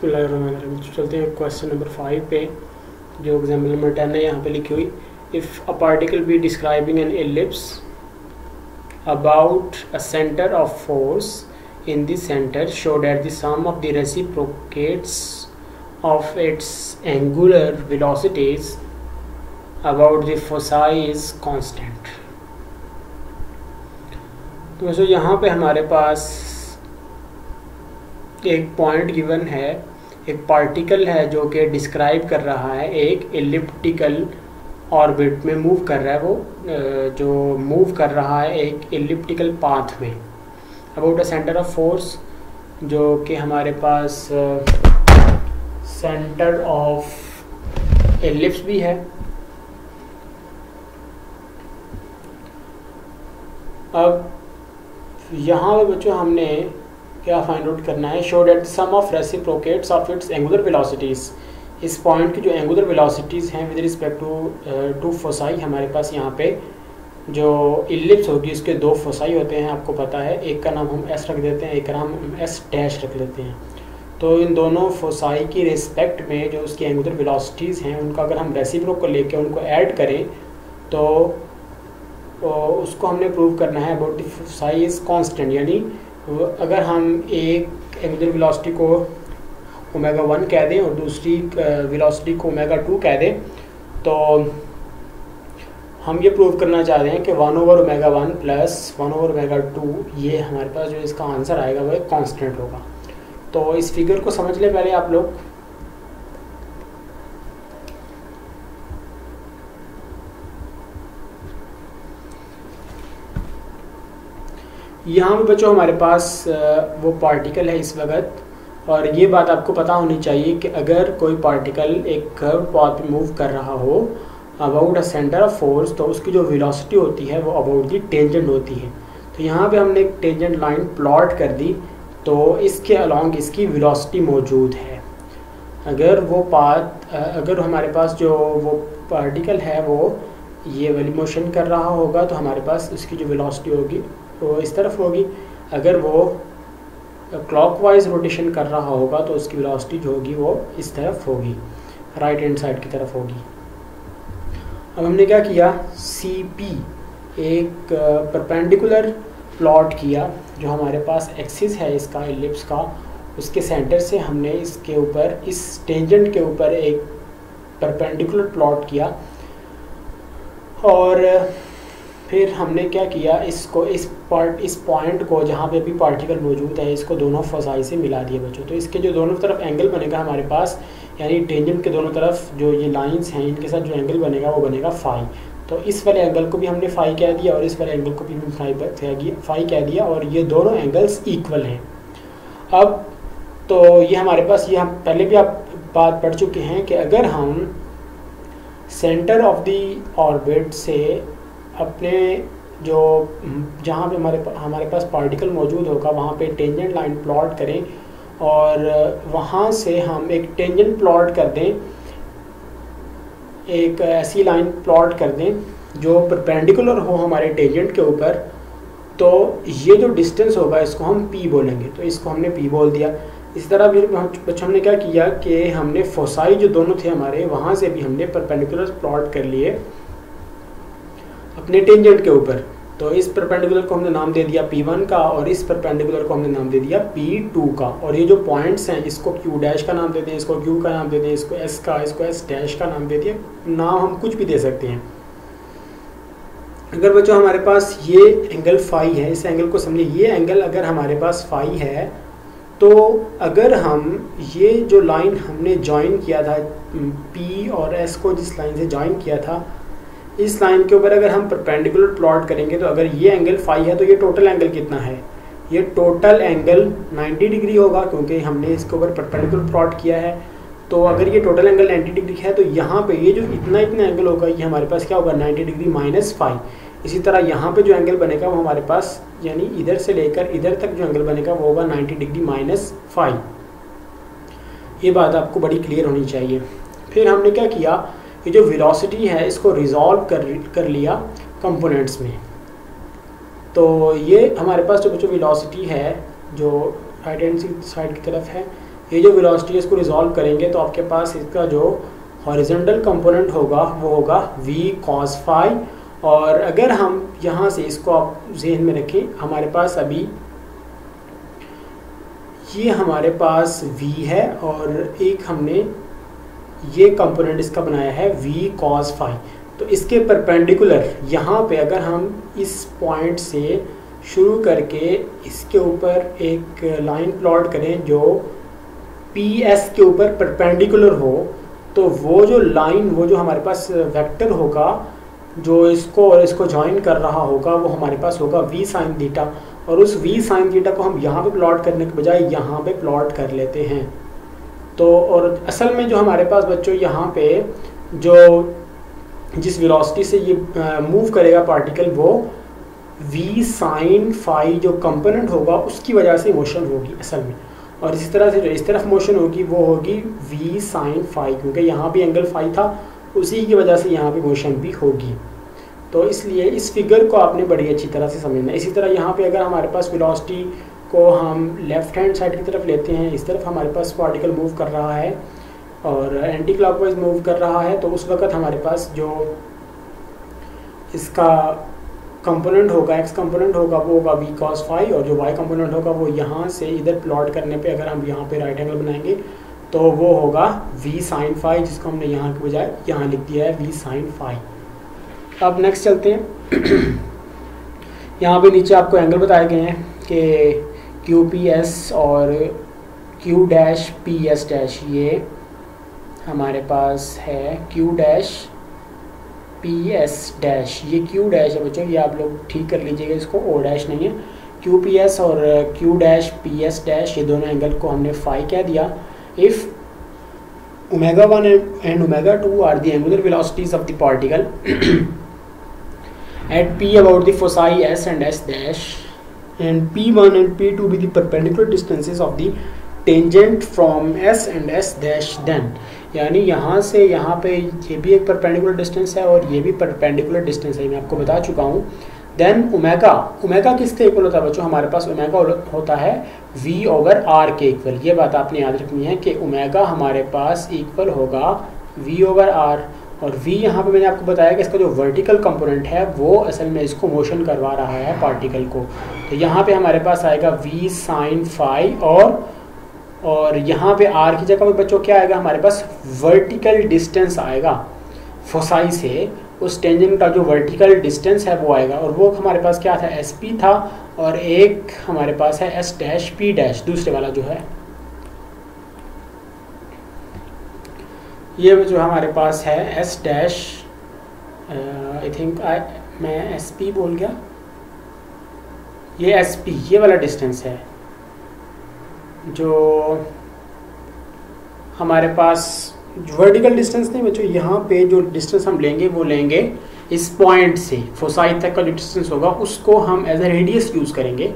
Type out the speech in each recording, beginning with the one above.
बिस्मिल्लाहिर्रहमानिर्रहीम। चलते हैं क्वेश्चन नंबर 5 पे, जो एग्जाम्पल नंबर 10 है। यहाँ पे लिखी हुई, if a particle be describing an ellipse about a centre of force in the centre show that the sum of the reciprocates of its angular velocities about the foci is constant. तो वैसे यहाँ पे हमारे पास एक point given है, एक particle है जो कि डिस्क्राइब कर रहा है एक एलिप्टिकल ऑर्बिट में मूव कर रहा है। वो जो मूव कर रहा है एक एलिप्टिकल पाथ में about a centre of force, जो कि हमारे पास सेंटर ऑफ एलिप्स भी है। अब यहाँ पे बच्चों हमने क्या फाइंड आउट करना है, show that sum of reciprocates of its angular velocities. इस पॉइंट की जो एंगुलर वेलोसिटीज़ हैं विद रिस्पेक्ट टू फोसाई, हमारे पास यहाँ पे जो इलिप्स होगी उसके दो फोसाई होते हैं, आपको पता है। एक का नाम हम एस रख देते हैं, एक का नाम हम एस डैश रख लेते हैं। तो इन दोनों फोसाई की रिस्पेक्ट में जो उसकी एंगुलर वेलोसिटीज़ हैं उनका अगर हम रेसिप्रोक लेके उनको ऐड करें तो उसको हमने प्रूव करना है about the foci is constant. यानी अगर हम एक एंगुलर वेलोसिटी को ओमेगा 1 कह दें और दूसरी वेलोसिटी को ओमेगा 2 कह दें, तो हम ये प्रूव करना चाहते हैं कि 1/ओमेगा 1 प्लस 1/ओमेगा 2, ये हमारे पास जो इसका आंसर आएगा वो एक कांस्टेंट होगा। तो इस फिगर को समझ ले पहले आप लोग। यहाँ पे बच्चों हमारे पास वो पार्टिकल है इस वक्त, और ये बात आपको पता होनी चाहिए कि अगर कोई पार्टिकल एक कर्व पाथ पे मूव कर रहा हो about a centre of force, तो उसकी जो वेलोसिटी होती है वो अबाउट दी टेंजेंट होती है। तो यहाँ पे हमने एक टेंजेंट लाइन प्लॉट कर दी, तो इसके अलॉन्ग इसकी वेलोसिटी मौजूद है। अगर वो पाथ अगर हमारे पास जो वो पार्टिकल है वो ये वाली मोशन कर रहा होगा तो हमारे पास उसकी जो वेलोसिटी होगी वो इस तरफ होगी। अगर वो क्लॉकवाइज रोटेशन कर रहा होगा तो उसकी वेलोसिटी जो होगी वो इस तरफ होगी, राइट हैंड साइड की तरफ होगी। अब हमने क्या किया, CP एक परपेंडिकुलर प्लॉट किया, जो हमारे पास एक्सिस है इसका एलिप्स का, उसके सेंटर से हमने इसके ऊपर इस टेंजेंट के ऊपर एक परपेंडिकुलर प्लॉट किया। और फिर हमने क्या किया, इसको इस पॉइंट को जहाँ पे भी पार्टिकल मौजूद है इसको दोनों फोसाई से मिला दिया बच्चों। तो इसके जो दोनों तरफ एंगल बनेगा हमारे पास, यानी टेंजेंट के दोनों तरफ जो ये लाइंस हैं इनके साथ जो एंगल बनेगा वो बनेगा फाई। तो इस वाले एंगल को भी हमने फाई कह दिया और इस वाले एंगल को भी हमने फाई कह दिया, और ये दोनों एंगल्स इक्वल हैं। अब तो ये हमारे पास, ये हम पहले भी आप बात पढ़ चुके हैं कि अगर हम सेंटर ऑफ द ऑर्बिट से अपने जो जहाँ पे हमारे पास पार्टिकल मौजूद होगा वहाँ पे टेंजेंट लाइन प्लॉट करें, और वहाँ से हम एक टेंजेंट प्लॉट कर दें, एक ऐसी लाइन प्लॉट कर दें जो परपेंडिकुलर हो हमारे टेंजेंट के ऊपर, तो ये जो डिस्टेंस होगा इसको हम P बोलेंगे। तो इसको हमने P बोल दिया। इस तरह फिर बच्चों हमने क्या किया कि हमने फोसाई जो दोनों थे हमारे, वहाँ से भी हमने परपेंडिकुलर प्लॉट कर लिए अपने टेंजेंट के ऊपर। तो इस परपेंडिकुलर को हमने नाम दे दिया P1 का, और इस परपेंडिकुलर को हमने नाम दे दिया P2 का। और ये जो पॉइंट्स हैं इसको Q डैश का नाम देते हैं, इसको Q का नाम देते हैं, इसको S का, इसको S डैश का नाम देते हैं। नाम हम कुछ भी दे सकते हैं। अगर बच्चों हमारे पास ये एंगल फाई है, इस एंगल को समझिए, ये एंगल अगर हमारे पास फाई है, तो अगर हम ये जो लाइन हमने ज्वाइन किया था P और S को, जिस लाइन से ज्वाइन किया था, इस लाइन के ऊपर अगर हम परपेंडिकुलर प्लॉट करेंगे तो अगर ये एंगल फाई है तो ये टोटल एंगल कितना है, ये टोटल एंगल 90 डिग्री होगा, क्योंकि हमने इसके ऊपर परपेंडिकुलर प्लॉट किया है। तो अगर ये टोटल एंगल 90 डिग्री है तो यहाँ पे ये जो इतना एंगल होगा ये हमारे पास क्या होगा, 90 डिग्री माइनस फाई। इसी तरह यहाँ पे जो एंगल बनेगा वो हमारे पास, यानी इधर से लेकर इधर तक जो एंगल बनेगा वो होगा 90 डिग्री माइनस फाई। ये बात आपको बड़ी क्लियर होनी चाहिए। फिर हमने क्या किया, ये जो वेलोसिटी है इसको रिजॉल्व कर लिया कंपोनेंट्स में। तो ये हमारे पास जो वेलोसिटी है जो राइट हैंड साइड की तरफ है, ये जो वेलोसिटी है इसको रिजॉल्व करेंगे तो आपके पास इसका जो हॉरिजॉन्टल कंपोनेंट होगा वो होगा v cos phi। और अगर हम यहाँ से इसको आप ज़हन में रखें, हमारे पास अभी ये हमारे पास v है और एक हमने ये कंपोनेंट इसका बनाया है v cos phi। तो इसके परपेंडिकुलर यहाँ पे अगर हम इस पॉइंट से शुरू करके इसके ऊपर एक लाइन प्लॉट करें जो PS के ऊपर परपेंडिकुलर हो, तो वो जो लाइन, वो जो हमारे पास वेक्टर होगा जो इसको और इसको ज्वाइन कर रहा होगा, वो हमारे पास होगा v sin थीटा। और उस v sin थीटा को हम यहाँ पे प्लॉट करने के बजाय यहाँ पे प्लॉट कर लेते हैं। तो और असल में जो हमारे पास बच्चों यहाँ पे जो जिस वेलोसिटी से ये मूव करेगा पार्टिकल, वो v sin phi जो कंपोनेंट होगा उसकी वजह से मोशन होगी असल में। और इसी तरह से जो इस तरफ मोशन होगी वो होगी v sin phi, क्योंकि यहाँ भी एंगल फाई था, उसी की वजह से यहाँ पे मोशन भी होगी। तो इसलिए इस फिगर को आपने बड़ी अच्छी तरह से समझना है। इसी तरह यहाँ पे अगर हमारे पास वेलोसिटी को हम लेफ्ट हैंड साइड की तरफ लेते हैं, इस तरफ हमारे पास पार्टिकल मूव कर रहा है और एंटी क्लॉकवाइज मूव कर रहा है, तो उस वक्त हमारे पास जो इसका कंपोनेंट होगा, एक्स कंपोनेंट होगा, वो होगा v cos phi। और जो y कंपोनेंट होगा वो यहाँ से इधर प्लॉट करने पे अगर हम यहाँ पे राइट एंगल बनाएंगे तो वो होगा v sin phi, जिसको हमने यहाँ के बजाय यहाँ लिख दिया है v sin phi। अब नेक्स्ट चलते हैं। यहाँ पे नीचे आपको एंगल बताए गए हैं कि QPS और Q डैश PS डैश, ये हमारे पास है Q डैश PS डैश, ये Q डैश है बच्चों, ये आप लोग ठीक कर लीजिएगा, इसको O डैश नहीं है। QPS और Q डैश PS डैश, ये दोनों एंगल को हमने फाई कह दिया। If ω1 and ω2 are the angular velocities of the particle at P about the foci S and S dash, and P1 and P2 be the perpendicular distances of the tangent from S and S dash, then यानी यहाँ से यहाँ पे ये भी एक perpendicular distance है और ये भी परपेंडिकुलर डिस्टेंस है, मैं आपको बता चुका हूँ। देन ओमेगा किसके इक्वल होता है बच्चों? हमारे पास ओमेगा होता है v ओवर r के इक्वल। ये बात आपने याद रखनी है कि ओमेगा हमारे पास इक्वल होगा v ओवर r। और v यहाँ पे मैंने आपको बताया कि इसका जो वर्टिकल कंपोनेंट है वो असल में इसको मोशन करवा रहा है पार्टिकल को। तो यहाँ पे हमारे पास आएगा v sin phi, और यहाँ पे r की जगह पे बच्चों क्या आएगा? हमारे पास वर्टिकल डिस्टेंस आएगा फोसाई से, उस टेंजेंट का जो वर्टिकल डिस्टेंस है वो आएगा। और वो हमारे पास क्या था? SP था, और एक हमारे पास है S डैश P डैश, दूसरे वाला जो है ये जो हमारे पास है S डैश, आई थिंक मैं SP बोल गया, ये SP, ये वाला डिस्टेंस है जो हमारे पास वर्टिकल डिस्टेंस नहीं बच्चों। यहाँ पे जो डिस्टेंस हम लेंगे वो लेंगे इस पॉइंट से फोसाई तक का जो डिस्टेंस होगा उसको हम एज ए रेडियस यूज़ करेंगे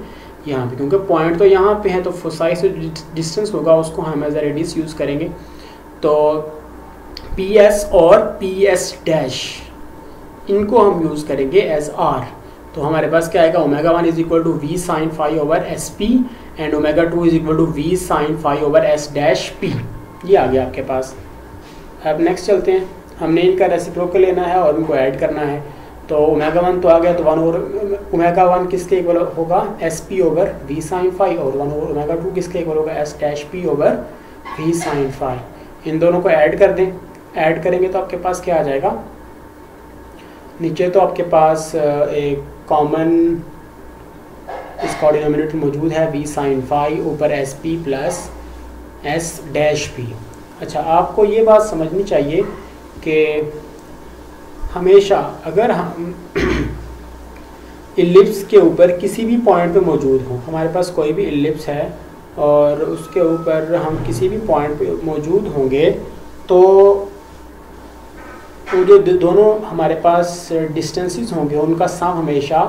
यहाँ पे, क्योंकि पॉइंट तो यहाँ पे है, तो फोसाई से डिस्टेंस होगा उसको हम एज ए रेडियस यूज़ करेंगे। तो PS और PS डैश इनको हम यूज़ करेंगे एज R। तो हमारे पास क्या आएगा? ω1 is equal to v sin phi over SP and ω2 is equal to v sin phi over S dash P। ये आ गया आपके पास। अब नेक्स्ट चलते हैं, हमने इनका रेसिप्रोकल लेना है और इनको ऐड करना है। तो ω1 तो आ गया, तो 1 ओवर ω1 किसके इक्वल होगा? SP over v sin phi, और 1 ओवर ω2 किसके इक्वल होगा? S dash P over v sin phi। इन दोनों को ऐड कर दें, ऐड करेंगे तो आपके पास क्या आ जाएगा? नीचे तो आपके पास एक कॉमन इसका डिनोमिनेटर मौजूद है v sin phi ऊपर SP plus S dash P। अच्छा, आपको ये बात समझनी चाहिए कि हमेशा अगर हम इलिप्स के ऊपर किसी भी पॉइंट पे मौजूद हों, हमारे पास कोई भी इलिप्स है और उसके ऊपर हम किसी भी पॉइंट पे मौजूद होंगे, तो वो जो दोनों हमारे पास डिस्टेंसेस होंगे उनका सम हमेशा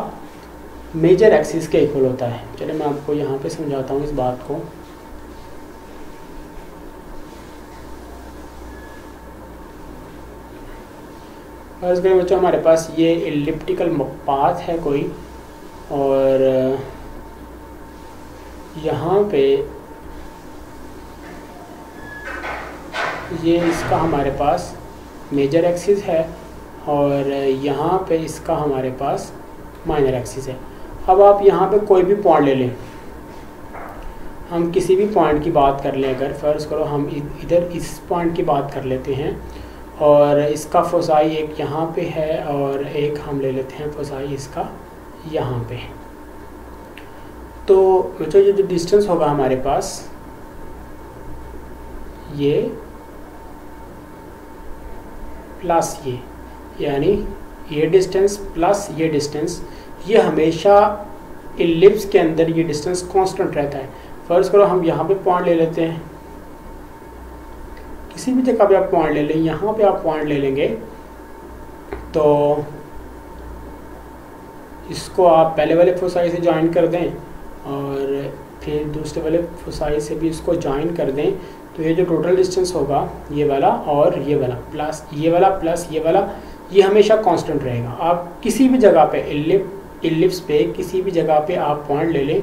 मेजर एक्सिस के इक्वल होता है। चलिए मैं आपको यहाँ पे समझाता हूँ इस बात को। फर्स्ट करें बच्चों, हमारे पास ये एलिप्टिकल पाथ है कोई, और यहाँ पे ये इसका हमारे पास मेजर एक्सिस है और यहाँ पे इसका हमारे पास माइनर एक्सिस है। अब आप यहाँ पे कोई भी पॉइंट ले लें, हम किसी भी पॉइंट की बात कर लें, अगर फ़र्ज़ करो हम इधर इस पॉइंट की बात कर लेते हैं और इसका फोसाई एक यहाँ पे है और एक हम ले लेते हैं फोसाई इसका यहाँ पे। तो बच्चों ये जो डिस्टेंस होगा हमारे पास, ये प्लस ये, यानी ये डिस्टेंस प्लस ये डिस्टेंस, ये हमेशा इलिप्स के अंदर ये डिस्टेंस कांस्टेंट रहता है। फ़र्ज़ करो हम यहाँ पे पॉइंट ले लेते हैं, किसी भी जगह पे आप पॉइंट ले लें, यहाँ पे आप पॉइंट ले लेंगे तो इसको आप पहले वाले फोसाई से ज्वाइन कर दें और फिर दूसरे वाले फोसाई से भी इसको ज्वाइन कर दें, तो ये जो टोटल डिस्टेंस होगा ये वाला और ये वाला प्लस ये वाला प्लस ये वाला, ये हमेशा कांस्टेंट रहेगा। आप किसी भी जगह पे इलिप्स पे किसी भी जगह पे आप पॉइंट ले लें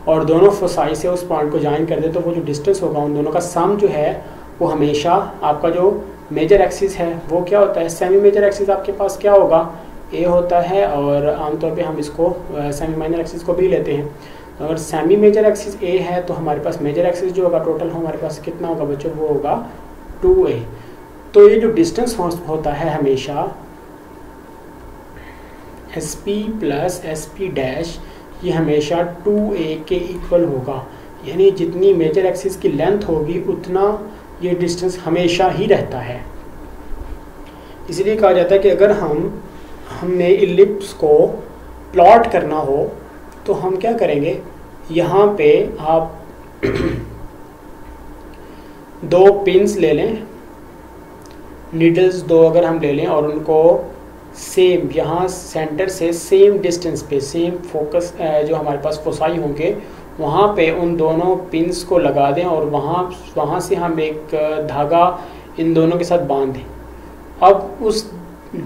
और दोनों फोसाई से उस पॉइंट को ज्वाइन कर दें, तो वो जो डिस्टेंस होगा उन दोनों का सम जो है वो हमेशा आपका जो मेजर एक्सिस है वो क्या होता है, सेमी मेजर एक्सिस आपके पास क्या होगा, ए होता है। और आमतौर पे हम इसको सेमी माइनर एक्सिस को भी लेते हैं। अगर सेमी मेजर एक्सिस ए है तो हमारे पास मेजर एक्सिस जो होगा टोटल हमारे पास कितना होगा बच्चों, वो होगा 2a। तो ये जो डिस्टेंस होता है हमेशा SP प्लस SP डैश, ये हमेशा 2a के इक्वल होगा, यानी जितनी मेजर एक्सिस की लेंथ होगी उतना ये डिस्टेंस हमेशा ही रहता है। इसलिए कहा जाता है कि अगर हमने इलिप्स को प्लॉट करना हो तो हम क्या करेंगे, यहाँ पे आप दो पिंस ले लें, नीडल्स दो अगर हम ले लें और उनको सेम यहाँ सेंटर से सेम डिस्टेंस पे सेम फोकस जो हमारे पास फोसाई होंगे वहाँ पे उन दोनों पिंस को लगा दें और वहाँ से हम एक धागा इन दोनों के साथ बांध दें। अब उस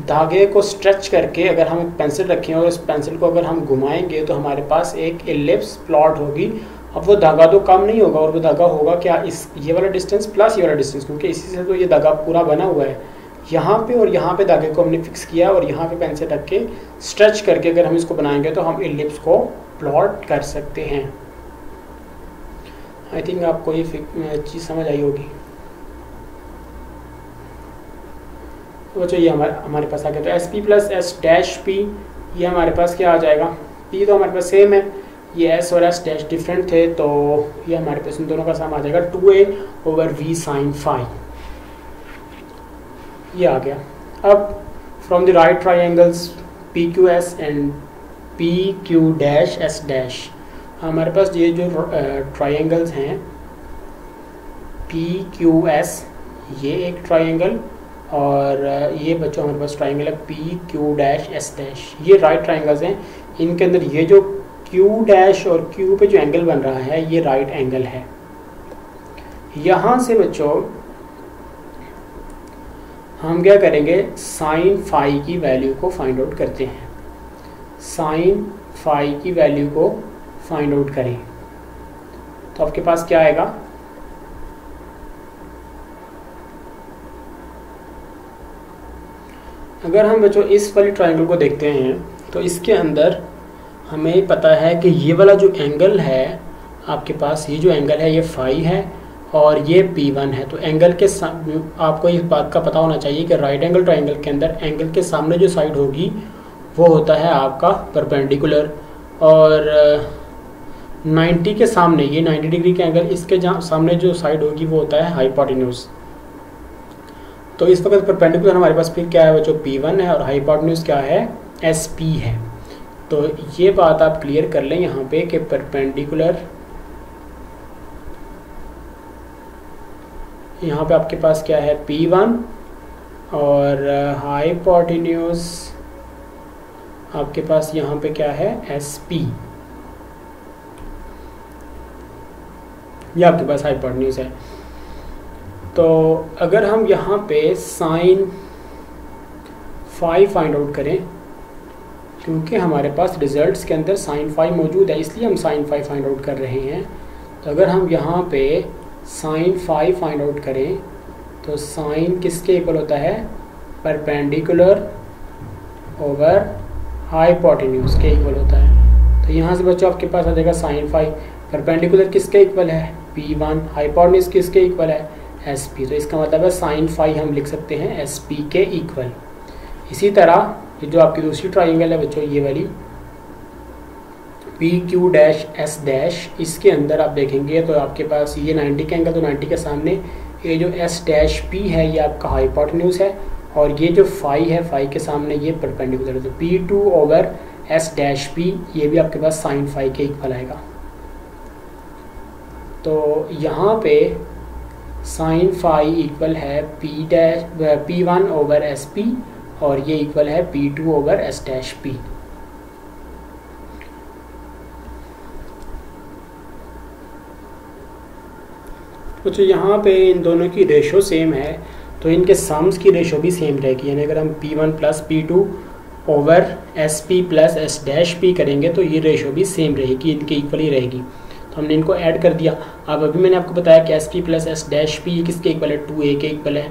धागे को स्ट्रेच करके अगर हम एक पेंसिल रखें और इस पेंसिल को अगर हम घुमाएंगे तो हमारे पास एक इलिप्स प्लॉट होगी। अब वो धागा तो कम नहीं होगा और वो धागा होगा क्या, इस ये वाला डिस्टेंस प्लस ये वाला डिस्टेंस, क्योंकि इसी से तो ये धागा पूरा बना हुआ है। यहाँ पे और यहाँ पे धागे को हमने फिक्स किया और यहाँ पे पेंसिल रख के स्ट्रेच करके अगर हम इसको बनाएंगे तो हम इलिप्स को प्लॉट कर सकते हैं। आई थिंक आपको ये चीज़ समझ आई होगी। तो बच्चों ये हमारे पास आ गया, तो SP plus S dash P, ये हमारे पास क्या आ जाएगा, P तो हमारे पास सेम है, ये S और S डैश डिफरेंट थे, तो ये हमारे पास इन दोनों का सम आ जाएगा 2a over v sine phi, ये आ गया। अब from the right triangles PQS and PQ dash S dash, हमारे पास ये जो ट्राइंगल्स हैं PQS, ये एक ट्राइंगल और ये बच्चों हमारे पास ट्राइंगल है PQ डैश S डैश, ये राइट ट्राइंगल्स हैं। इनके अंदर ये जो Q डैश और Q पे जो एंगल बन रहा है ये राइट एंगल है। यहाँ से बच्चों हम क्या करेंगे, साइन फाई की वैल्यू को फाइंड आउट करते हैं। साइन फाई की वैल्यू को फाइंड आउट करें तो आपके पास क्या आएगा, अगर हम बच्चों इस वाली ट्रायंगल को देखते हैं तो इसके अंदर हमें पता है कि ये वाला जो एंगल है आपके पास, ये जो एंगल है ये फाई है और ये P1 है। तो एंगल के आपको इस बात का पता होना चाहिए कि राइट एंगल ट्रायंगल के अंदर एंगल के सामने जो साइड होगी वो होता है आपका परपेंडिकुलर, और 90 के सामने, ये 90 डिग्री के एंगल, इसके सामने जो साइड होगी वो होता है हाइपोटेन्यूज। तो इस वक्त परपेंडिकुलर हमारे पास फिर क्या है, जो P1 है और हाइपोटेन्यूज क्या है, SP है। तो ये बात आप क्लियर कर लें यहाँ पे कि परपेंडिकुलर, यहाँ पे आपके पास क्या है P1 और हाइपोटेन्यूज आपके पास यहाँ पे क्या है SP, ये आपके पास हाइपोटेन्यूज है। तो अगर हम यहाँ पे साइन फाई फाइंड आउट करें, क्योंकि हमारे पास रिजल्ट्स के अंदर साइन फाई मौजूद है इसलिए हम साइन फाई फाइंड आउट कर रहे हैं। तो अगर हम यहाँ पे साइन फाई फाइंड आउट करें तो साइन किसके इक्वल होता है, परपेंडिकुलर ओवर हाइपोटेन्यूज के इक्वल होता है। तो यहाँ से बच्चों आपके पास आ जाएगा साइन फाई, परपेंडिकुलर किसके इक्वल है, P1, हाइपोटेन्यूज किसके इक्वल है, SP। तो इसका मतलब है साइन फाई हम लिख सकते हैं SP के इक्वल। इसी तरह ये जो आपकी दूसरी ट्राइंगल है बच्चों, ये वाली PQ डैश S डैश, इसके अंदर आप देखेंगे तो आपके पास ये 90 का एंगल, तो 90 के सामने ये जो S डैश P है ये आपका हाइपोटेन्यूज है, और ये जो फाई है, फाई के सामने ये परपेंडिकुलर है। तो P2 over S dash P ये भी आपके पास साइन फाई के इक्वल आएगा। तो यहाँ पे साइन फाई इक्वल है P1 ओवर SP, और ये इक्वल है P2 over S dash P। तो यहाँ पे इन दोनों की रेशो सेम है, तो इनके सम्स की रेशो भी सेम रहेगी। यानी अगर हम P1 plus P2 over SP plus S dash P करेंगे तो ये रेशो भी सेम रहेगी, इनके इक्वल ही रहेगी। तो हमने इनको ऐड कर दिया। अब अभी मैंने आपको बताया कि SP plus S dash P किसके इक्वल है, 2A के इक्वल है,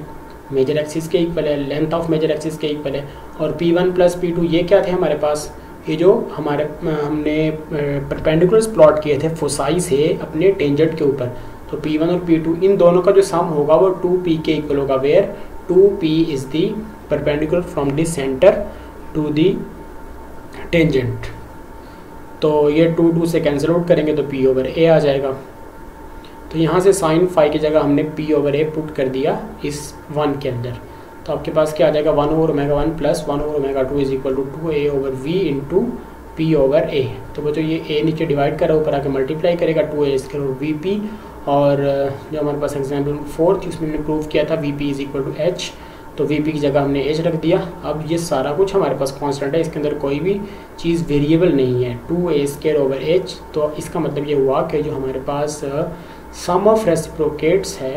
मेजर एक्सिस के इक्वल है, लेंथ ऑफ मेजर एक्सिस के इक्वल है। और P1 प्लस P2 ये क्या थे हमारे पास, ये जो हमने परपेंडिकुलर्स प्लॉट किए थे फोसाई से अपने टेंजेंट के ऊपर। तो P1 और P2 इन दोनों का जो सम होगा वो 2P के इक्वल होगा, where 2P is the perpendicular from the centre to the tangent. तो ये 2 से कैंसिल आउट करेंगे तो P ओवर A आ जाएगा। तो यहाँ से साइन फाई की जगह हमने P ओवर A पुट कर दिया इस 1 के अंदर। तो आपके पास क्या आ जाएगा, 1 over omega 1 plus 1 over omega 2 is equal to 2A over V into P over A। तो बच्चों ये A नीचे डिवाइड करा, ऊपर आके मल्टीप्लाई करेगा, 2A इसके VP। और जो हमारे पास एग्जाम्पल 4 थी उसमें हमने प्रूव किया था VP is equal to H, तो VP की जगह हमने H रख दिया। अब ये सारा कुछ हमारे पास कांस्टेंट है, इसके अंदर कोई भी चीज़ वेरिएबल नहीं है, 2A स्क्वायर ओवर H। तो इसका मतलब ये हुआ कि जो हमारे पास सम ऑफ रेसिप्रोकेट्स है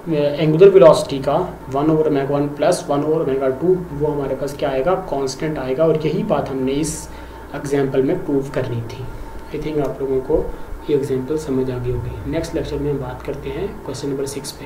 एंगुलर वेलोसिटी का 1 over omega 1 plus 1 over omega 2, वो हमारे पास क्या आएगा, कांस्टेंट आएगा। और यही बात हमने इस एग्जाम्पल में प्रूव करनी थी। आई थिंक आप लोगों को ये एग्जाम्पल समझ आ गई होगी। नेक्स्ट लेक्चर में हम बात करते हैं क्वेश्चन नंबर 6 पे।